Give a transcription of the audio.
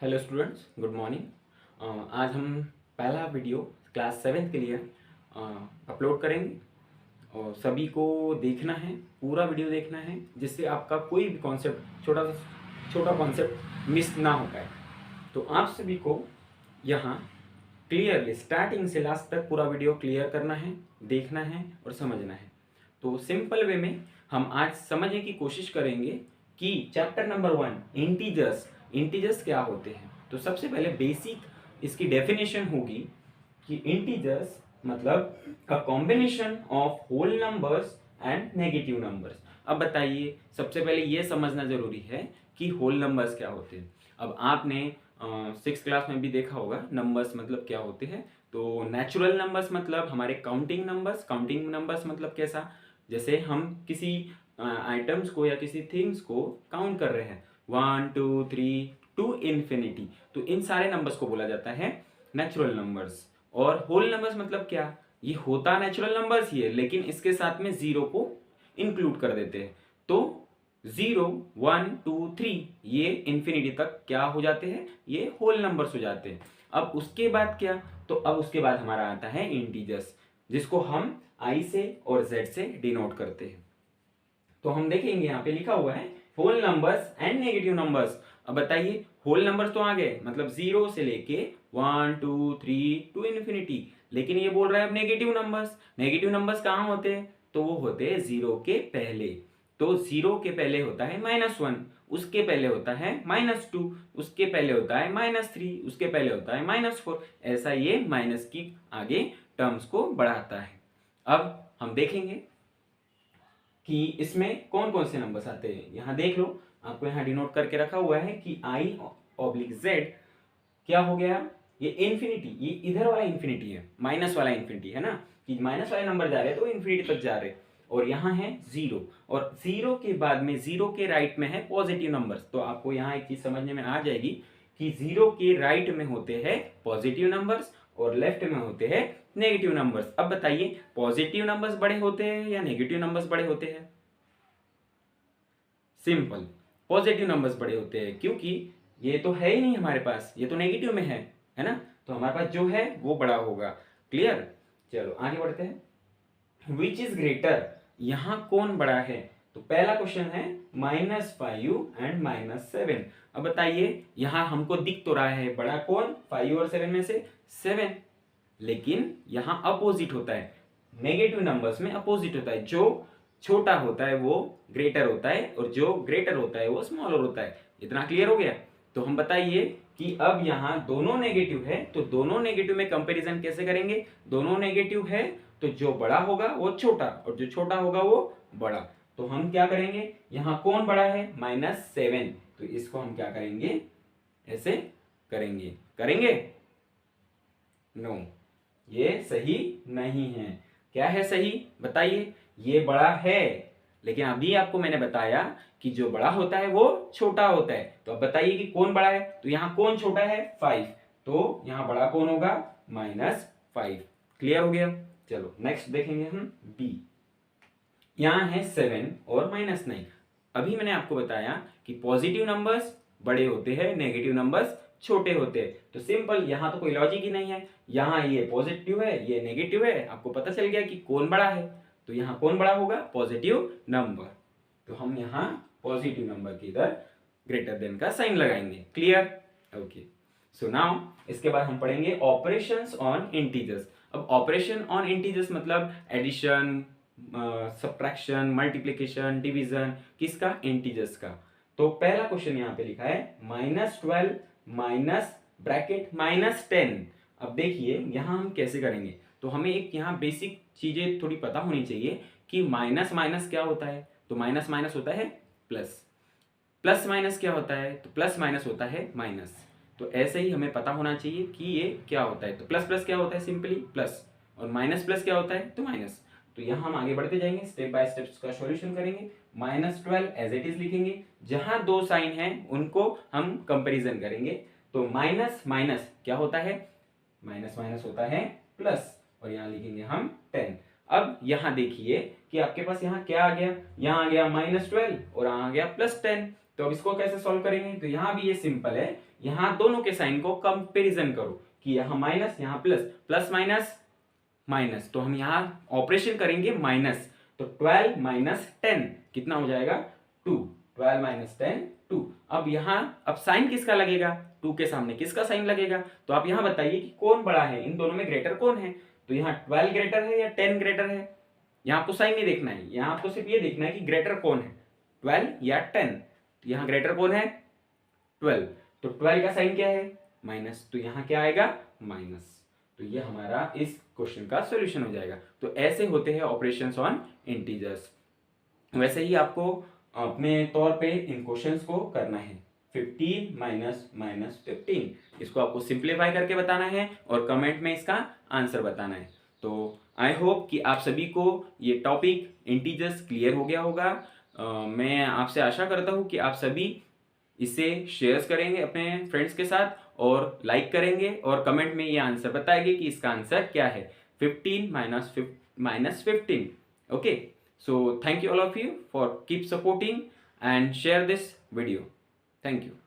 Hello students, good morning. आज हम पहला वीडियो क्लास 7 के लिए अपलोड करेंगे और सभी को देखना है, पूरा वीडियो देखना है, जिससे आपका कोई भी कॉन्सेप्ट छोटा कॉन्सेप्ट मिस ना हो पाए। तो आप सभी को यहाँ क्लियरली स्टार्टिंग से लास्ट तक पूरा वीडियो क्लियर करना है, देखना है और समझना है। तो सिंपल वे में हम आज समझने की कोशिश करेंगे कि चैप्टर नंबर 1 इंटीजर्स क्या होते हैं। तो सबसे पहले बेसिक इसकी डेफिनेशन होगी कि इंटीजर्स मतलब a combination of whole numbers and negative numbers. अब बताइए, सबसे पहले ये समझना जरूरी है कि होल नंबर्स क्या होते हैं। अब आपने 6th क्लास में भी देखा होगा नंबर्स मतलब क्या होते हैं। तो नेचुरल नंबर्स मतलब हमारे काउंटिंग नंबर्स मतलब कैसा, जैसे हम किसी आइटम्स को या किसी थिंग्स को काउंट कर रहे हैं 1 2 3 टू इन्फिनिटी, तो इन सारे नंबर्स को बोला जाता है नेचुरल नंबर्स। और होल नंबर्स मतलब क्या, ये होता नेचुरल नंबर्स ही है, लेकिन इसके साथ में जीरो को इंक्लूड कर देते हैं। तो 0 1 2 3 ये इन्फिनिटी तक क्या हो जाते हैं, ये होल नंबर्स हो जाते हैं। अब उसके बाद क्या, तो अब उसके बाद हमारा आता है इंटीजर्स, जिसको हम आई से और जेड से डिनोट करते हैं। तो हम देखेंगे यहाँ पे लिखा हुआ है whole numbers and negative numbers. अब बताइए, होल नंबर्स तो आ गए, मतलब 0 से लेके 1 2 3 टू इन्फिनिटी, लेकिन ये बोल रहा है अब नेगेटिव नंबर्स कहाँ होते हैं, तो वो होते हैं 0 के पहले। तो 0 के पहले होता है -1, उसके पहले होता है -2, उसके पहले होता है -3, उसके पहले होता है -4। ऐसा ये माइनस की आगे टर्म्स को बढ़ाता है। अब हम देखेंगे कि इसमें कौन कौन से नंबर्स आते हैं। यहां देख लो, आपको यहां डिनोट करके रखा हुआ है कि आई ऑब्लिक जेड क्या हो गया, ये इन्फिनिटी, ये इधर वाला इन्फिनिटी है, माइनस वाला इन्फिनिटी है ना, कि माइनस वाले नंबर जा रहे हैं तो इन्फिनिटी तक जा रहे हैं। और यहाँ है 0, और 0 के बाद में 0 के राइट में है पॉजिटिव नंबर्स। तो आपको यहाँ एक चीज समझने में आ जाएगी कि 0 के राइट में होते हैं पॉजिटिव नंबर्स और लेफ्ट में होते हैं नेगेटिव नंबर्स। अब बताइए, पॉजिटिव नंबर्स बड़े होते हैं या नेगेटिव नंबर्स बड़े होते हैं? सिंपल, पॉजिटिव नंबर्स बड़े होते हैं, क्योंकि ये तो है ही नहीं हमारे पास, ये तो नेगेटिव में है ना, तो हमारे पास जो है वो बड़ा होगा। क्लियर? चलो आगे बढ़ते हैं। विच इज ग्रेटर, यहां कौन बड़ा है? तो पहला क्वेश्चन है -5 एंड -7। अब बताइए, यहां हमको दिख तो रहा है बड़ा कौन, 5 और 7 में से 7, लेकिन यहां अपोजिट होता है, नेगेटिव नंबर्स में अपोजिट होता है, जो छोटा होता है वो ग्रेटर होता है और जो ग्रेटर होता है वो स्मॉलर होता है। इतना क्लियर हो गया? तो हम बताइए कि अब यहाँ दोनों नेगेटिव है, तो दोनों नेगेटिव में कंपैरिजन कैसे करेंगे? दोनों नेगेटिव है तो जो बड़ा होगा वो छोटा और जो छोटा होगा वो बड़ा। तो हम क्या करेंगे, यहाँ कौन बड़ा है, -7, तो इसको हम क्या करेंगे, ऐसे करेंगे करेंगे नो, ये सही नहीं है। क्या है सही, बताइए? ये बड़ा है, लेकिन अभी आपको मैंने बताया कि जो बड़ा होता है वो छोटा होता है। तो अब बताइए कि कौन बड़ा है, तो यहाँ कौन छोटा है, 5, तो यहाँ बड़ा कौन होगा, -5। क्लियर हो गया? चलो नेक्स्ट देखेंगे हम बी। यहाँ है 7 और -9। अभी मैंने आपको बताया कि पॉजिटिव नंबर्स बड़े होते हैं, नेगेटिव नंबर्स छोटे होते हैं। तो सिंपल, यहाँ तो कोई लॉजिक ही नहीं है, यहाँ ये पॉजिटिव है ये नेगेटिव है, आपको पता चल गया कि कौन बड़ा है। तो यहाँ कौन बड़ा होगा, पॉजिटिव नंबर। तो हम यहाँ पॉजिटिव नंबर के इधर ग्रेटर देन का साइन लगाएंगे। क्लियर? ओके। सो नाउ इसके बाद हम पढ़ेंगे ऑपरेशंस ऑन इंटीजर्स। अब ऑपरेशन ऑन इंटीजर्स मतलब एडिशन, सब्ट्रैक्शन, मल्टीप्लिकेशन, डिवीजन, किसका, इंटीजर्स का। तो पहला क्वेश्चन यहाँ पे लिखा है -12 माइनस ब्रैकेट -10। अब देखिए यहाँ हम कैसे करेंगे, तो हमें एक यहाँ बेसिक चीजें थोड़ी पता होनी चाहिए कि माइनस माइनस क्या होता है। तो माइनस माइनस होता है प्लस, प्लस माइनस क्या होता है, तो प्लस माइनस होता है माइनस। तो ऐसे ही हमें पता होना चाहिए कि ये क्या होता है। तो प्लस प्लस क्या होता है, सिंपली प्लस, और माइनस प्लस क्या होता है, तो माइनस। तो यहाँ हम आगे बढ़ते जाएंगे, स्टेप बाय स्टेप का सॉल्यूशन करेंगे। -12 एज इट इज लिखेंगे, जहां दो साइन है उनको हम कंपैरिजन करेंगे। तो माइनस माइनस क्या होता है, माइनस माइनस होता है प्लस, और यहाँ लिखेंगे हम 10। अब यहाँ देखिए कि आपके पास यहाँ क्या आ गया, यहाँ आ गया -12 और यहाँ आ गया +10। तो अब इसको कैसे सॉल्व करेंगे, तो यहाँ भी ये सिंपल है, यहाँ दोनों के साइन को कंपेरिजन करो कि यहाँ माइनस यहाँ प्लस, प्लस माइनस माइनस, तो हम यहाँ ऑपरेशन करेंगे माइनस, तो 12 माइनस 10 कितना हो जाएगा 2, 12 माइनस 10 2। अब यहाँ अब साइन किसका लगेगा, 2 के सामने किसका साइन लगेगा, तो आप यहाँ बताइए कि कौन बड़ा है, इन दोनों में ग्रेटर कौन है, तो यहाँ 12 ग्रेटर है या 10 ग्रेटर है। यहाँ आपको साइन नहीं देखना है, यहाँ आपको सिर्फ ये देखना है कि ग्रेटर कौन है, 12 या 10। तो यहाँ ग्रेटर कौन है 12, तो 12 का साइन क्या है माइनस, तो यहाँ क्या आएगा माइनस। तो ये हमारा इस क्वेश्चन का सॉल्यूशन हो जाएगा। तो ऐसे होते हैं ऑपरेशंस ऑन इंटीजर्स। वैसे ही आपको अपने तौर पे इन क्वेश्चंस को करना है। 15 माइनस माइनस 15 इसको आपको सिंप्लीफाई करके बताना है और कमेंट में इसका आंसर बताना है। तो आई होप कि आप सभी को ये टॉपिक इंटीजर्स क्लियर हो गया होगा। मैं आपसे आशा करता हूँ कि आप सभी इसे शेयर करेंगे अपने फ्रेंड्स के साथ और लाइक करेंगे और कमेंट में ये आंसर बताएंगे कि इसका आंसर क्या है, 15 minus 15। Okay, so thank you all of you for keep supporting and share this video. Thank you.